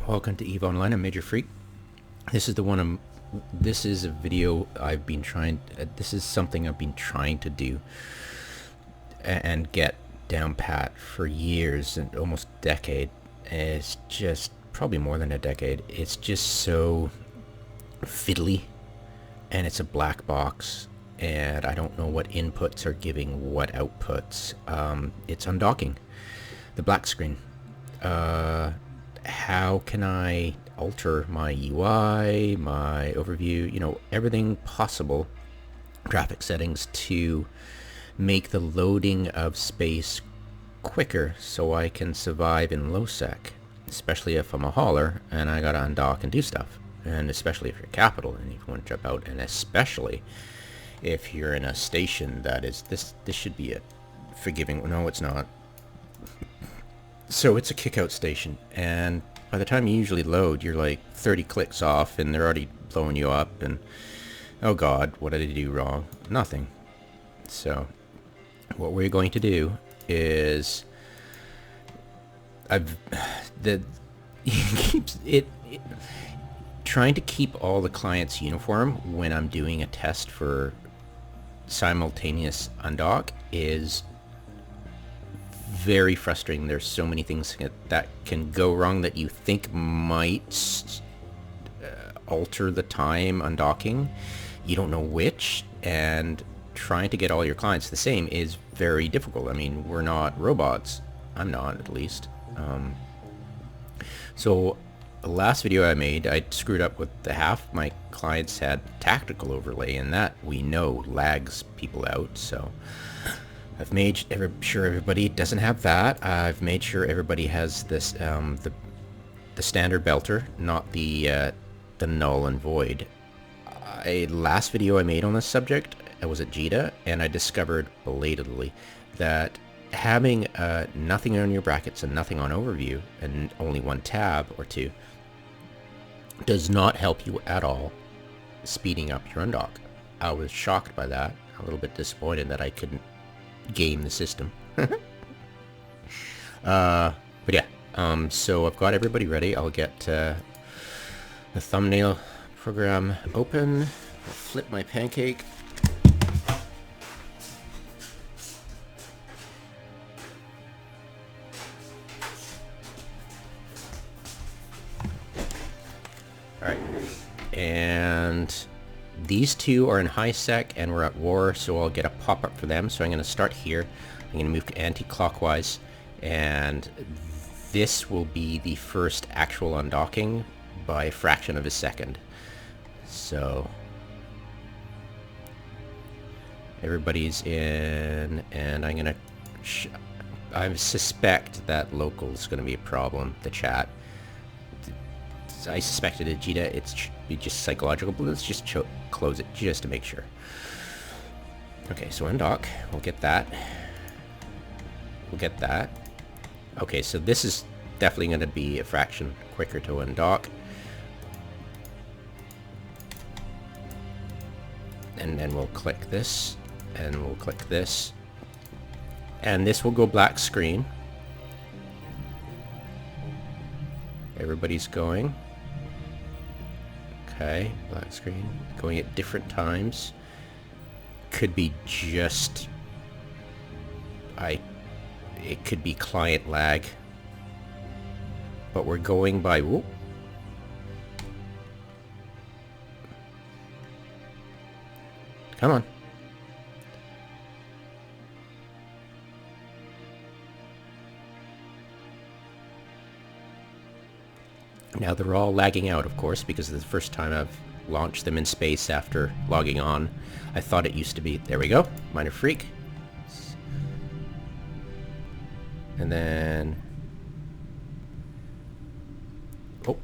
Welcome to EVE Online. I'm Major Freak. This is the one this is a video I've been trying, this is something I've been trying to do and get down pat for years and almost a decade. It's just probably more than a decade. It's just so fiddly and it's a black box and I don't know what inputs are giving what outputs. It's undocking the black screen. How can I alter my UI, my overview, everything possible, graphic settings to make the loading of space quicker so I can survive in low sec, especially if I'm a hauler and I gotta undock and do stuff, and especially if you're capital and you want to jump out, and especially if you're in a station that is this should be a forgiving, no it's not. So it's a kick-out station, and by the time you usually load, you're like 30 clicks off, and they're already blowing you up, and oh god, what did I do wrong? Nothing. So what we're going to do is trying to keep all the clients uniform when I'm doing a test for simultaneous undock is very frustrating. There's so many things that can go wrong that you think might alter the time undocking. You don't know which, and trying to get all your clients the same is very difficult. I mean, we're not robots. I'm not, at least. So the last video I made, I screwed up with the half my clients had tactical overlay, and that we know lags people out. So I've made sure everybody doesn't have that. I've made sure everybody has this the standard belter, not the null and void. Last video I made on this subject, I was at JITA, and I discovered belatedly that having nothing on your brackets and nothing on overview and only one tab or two does not help you at all speeding up your undock. I was shocked by that, a little bit disappointed that I couldn't game the system. But yeah, so I've got everybody ready. I'll get the thumbnail program open. I'll flip my pancake. Alright, and these two are in high sec and we're at war, so I'll get a pop-up for them. So I'm going to start here. I'm going to move anti-clockwise, and this will be the first actual undocking by a fraction of a second. So everybody's in, and I'm going to I suspect that local is going to be a problem, the chat. I suspected at JITA it's be just psychological, but let's just close it just to make sure. Okay, so undock, we'll get that. We'll get that. Okay, so this is definitely going to be a fraction quicker to undock. And then we'll click this, and we'll click this. And this will go black screen. Everybody's going. Okay, black screen, going at different times. Could be just, it could be client lag. But we're going by, whoop. Come on. Now they're all lagging out, of course, because it's the first time I've launched them in space after logging on. I thought it used to be, there we go, minor freak. And then, oh.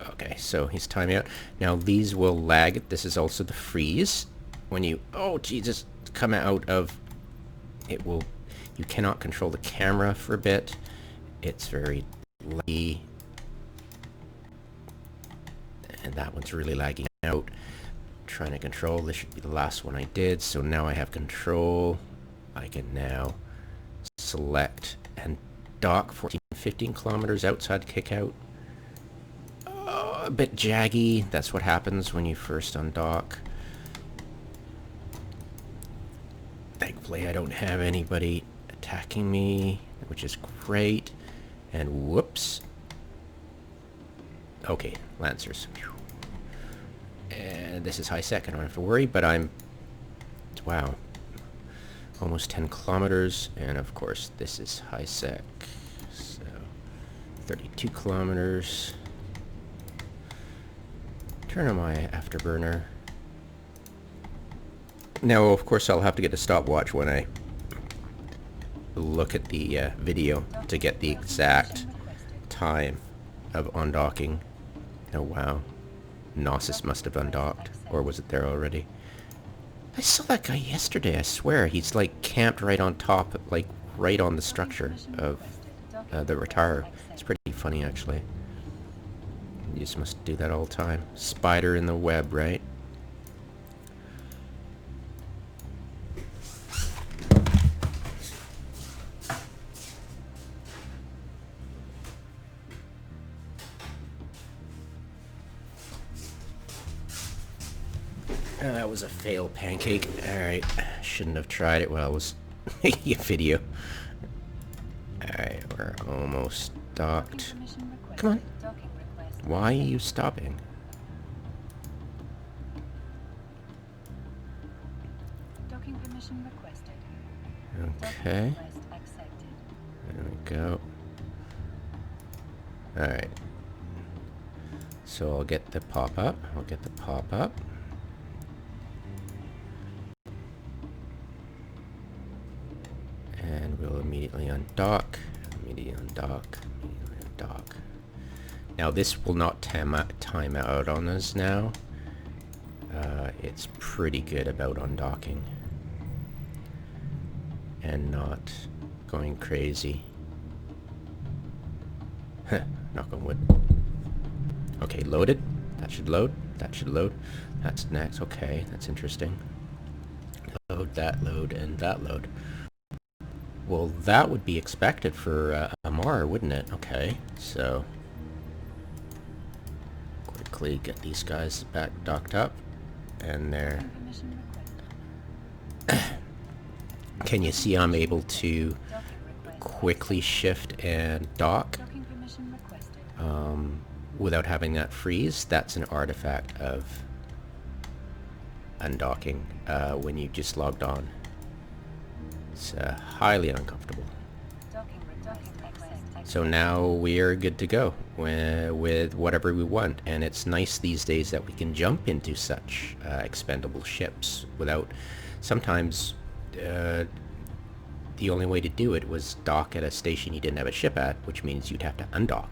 Okay, so he's timing out. Now these will lag. This is also the freeze. When you, oh Jesus, come out of, it will, you cannot control the camera for a bit. It's very laggy. And that one's really lagging out. Trying to control. This should be the last one I did. So now I have control. I can now select and dock 14, 15 kilometers outside kickout. A bit jaggy. That's what happens when you first undock. Thankfully, I don't have anybody attacking me, which is great. And whoops. Okay, Lancers. And this is high sec. I don't have to worry, but I'm... Wow. Almost 10 kilometers. And of course, this is high sec. So, 32 kilometers. Turn on my afterburner. Now, of course, I'll have to get a stopwatch when I look at the video to get the exact time of undocking. Oh, wow. Gnosis must have undocked. Or was it there already? I saw that guy yesterday, I swear. He's, like, camped right on top, like, right on the structure of the retire. It's pretty funny, actually. You just must do that all the time. Spider in the web, right? That was a fail pancake. Alright, shouldn't have tried it while I was making a video. Alright, we're almost docked. Come on. Why are you stopping? Docking permission requested. Okay. There we go. Alright. So I'll get the pop-up. And we'll immediately undock. Now this will not time out on us now. It's pretty good about undocking and not going crazy. Knock on wood. Okay, loaded. That should load. That's next. Okay, that's interesting. Load, that load, and that load. Well, that would be expected for Amar, wouldn't it? Okay, so quickly get these guys back docked up, and there. Can you see I'm able to quickly shift and dock without having that freeze? That's an artifact of undocking when you just logged on. It's highly uncomfortable. So now we are good to go with whatever we want, and it's nice these days that we can jump into such expendable ships without... Sometimes the only way to do it was dock at a station you didn't have a ship at, which means you'd have to undock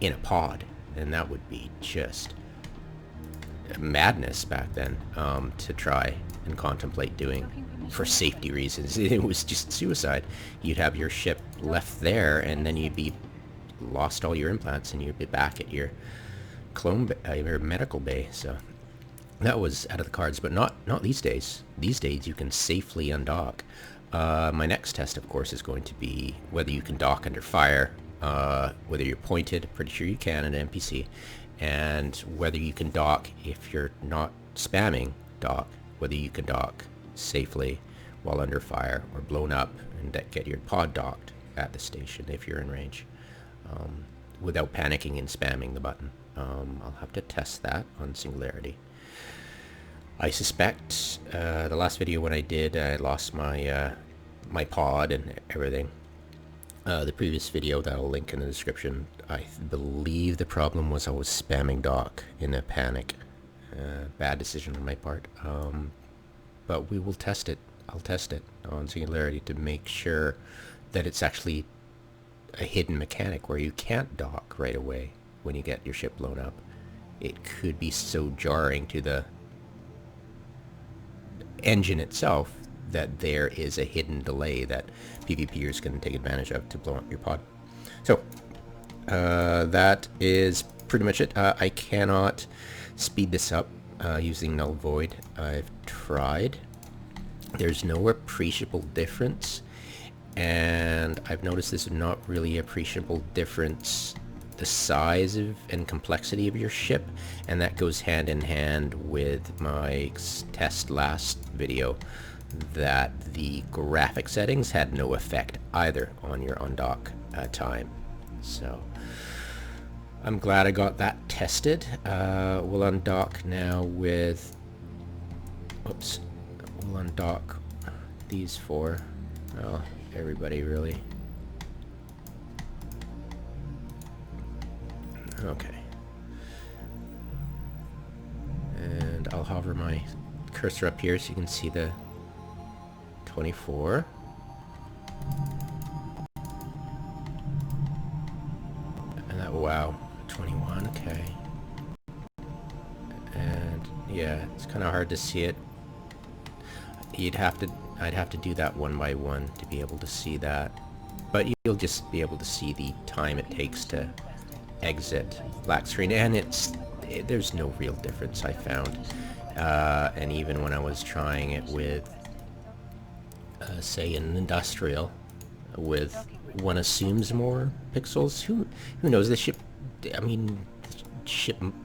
in a pod, and that would be just madness back then to try and contemplate doing for safety reasons. It was just suicide. You'd have your ship left there, and then you'd be lost all your implants, and you'd be back at your clone your medical bay. So that was out of the cards, but not these days. These days you can safely undock. My next test, of course, is going to be whether you can dock under fire, whether you're pointed. Pretty sure you can in an NPC, and whether you can dock if you're not spamming dock, whether you can dock safely while under fire or blown up and get your pod docked at the station if you're in range, without panicking and spamming the button. I'll have to test that on Singularity. I suspect the last video when I did, I lost my my pod and everything. The previous video that I'll link in the description, I believe the problem was I was spamming dock in a panic. Bad decision on my part. But we will test it. I'll test it on Singularity to make sure that it's actually a hidden mechanic where you can't dock right away when you get your ship blown up. It could be so jarring to the engine itself that there is a hidden delay that PvPers can take advantage of to blow up your pod. So that is pretty much it. I cannot speed this up using null void. I've tried. There's no appreciable difference. and I've noticed there's not really appreciable difference the size of and complexity of your ship, and that goes hand in hand with my test last video that the graphic settings had no effect either on your undock time. So I'm glad I got that tested. We'll undock now with, oops, we'll undock these four. Well, everybody really. Okay. And I'll hover my cursor up here so you can see the 24. And that, wow, 21, okay. And yeah, it's kind of hard to see it. I'd have to do that one by one to be able to see that. But you'll just be able to see the time it takes to exit black screen, and there's no real difference I found. And even when I was trying it with say an industrial, with one assumes more pixels, who knows, this ship, I mean,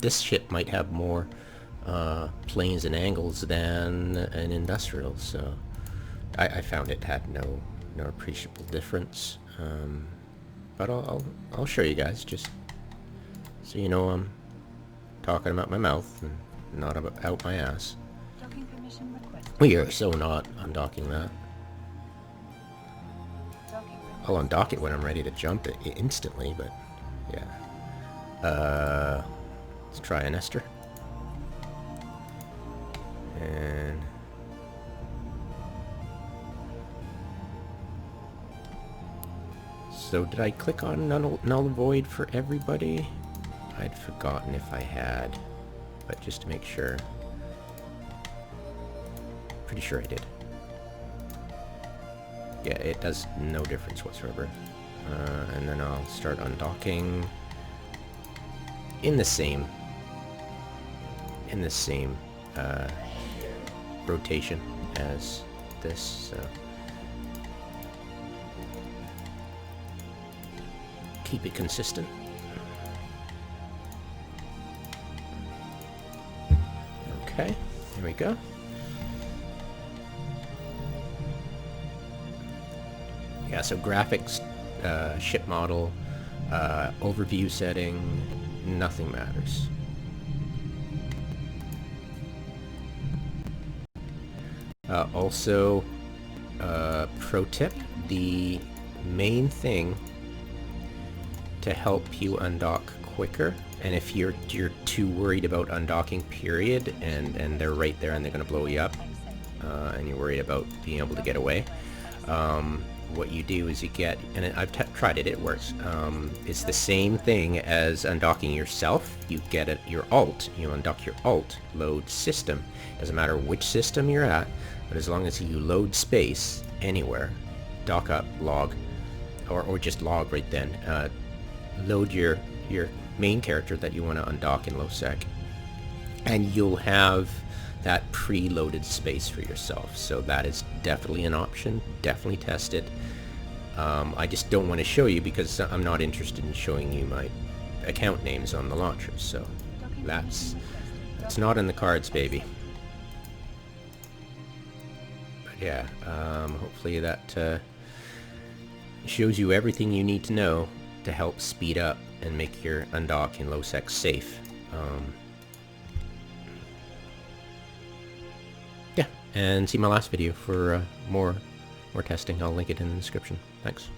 this ship might have more planes and angles than an industrial, so I found it had no appreciable difference. But I'll show you guys, just so you know I'm talking about my mouth and not out my ass. Docking permission requested. We are so not undocking that. I'll undock it when I'm ready to jump it instantly, but yeah. Let's try an ester. And so did I click on null void for everybody? I'd forgotten if I had, but just to make sure. Pretty sure I did. Yeah, it does no difference whatsoever. And then I'll start undocking in the same rotation as this. So keep it consistent. Okay, here we go. Yeah, so graphics, ship model, overview setting, nothing matters. Also, pro tip, the main thing to help you undock quicker, and if you're too worried about undocking period, and they're right there and they're going to blow you up, and you're worried about being able to get away, what you do is you get, and I've tried it, it works, it's the same thing as undocking yourself. You get your alt, you undock your alt, load system. Doesn't matter which system you're at, but as long as you load space anywhere, dock up, log, or just log right then, load your main character that you want to undock in low sec, and you'll have that preloaded space for yourself. So that is definitely an option. Definitely test it. I just don't want to show you because I'm not interested in showing you my account names on the launchers. So that's not in the cards, baby. But yeah, hopefully that shows you everything you need to know to help speed up and make your undock in low sec safe. Yeah, and see my last video for more testing. I'll link it in the description. Thanks.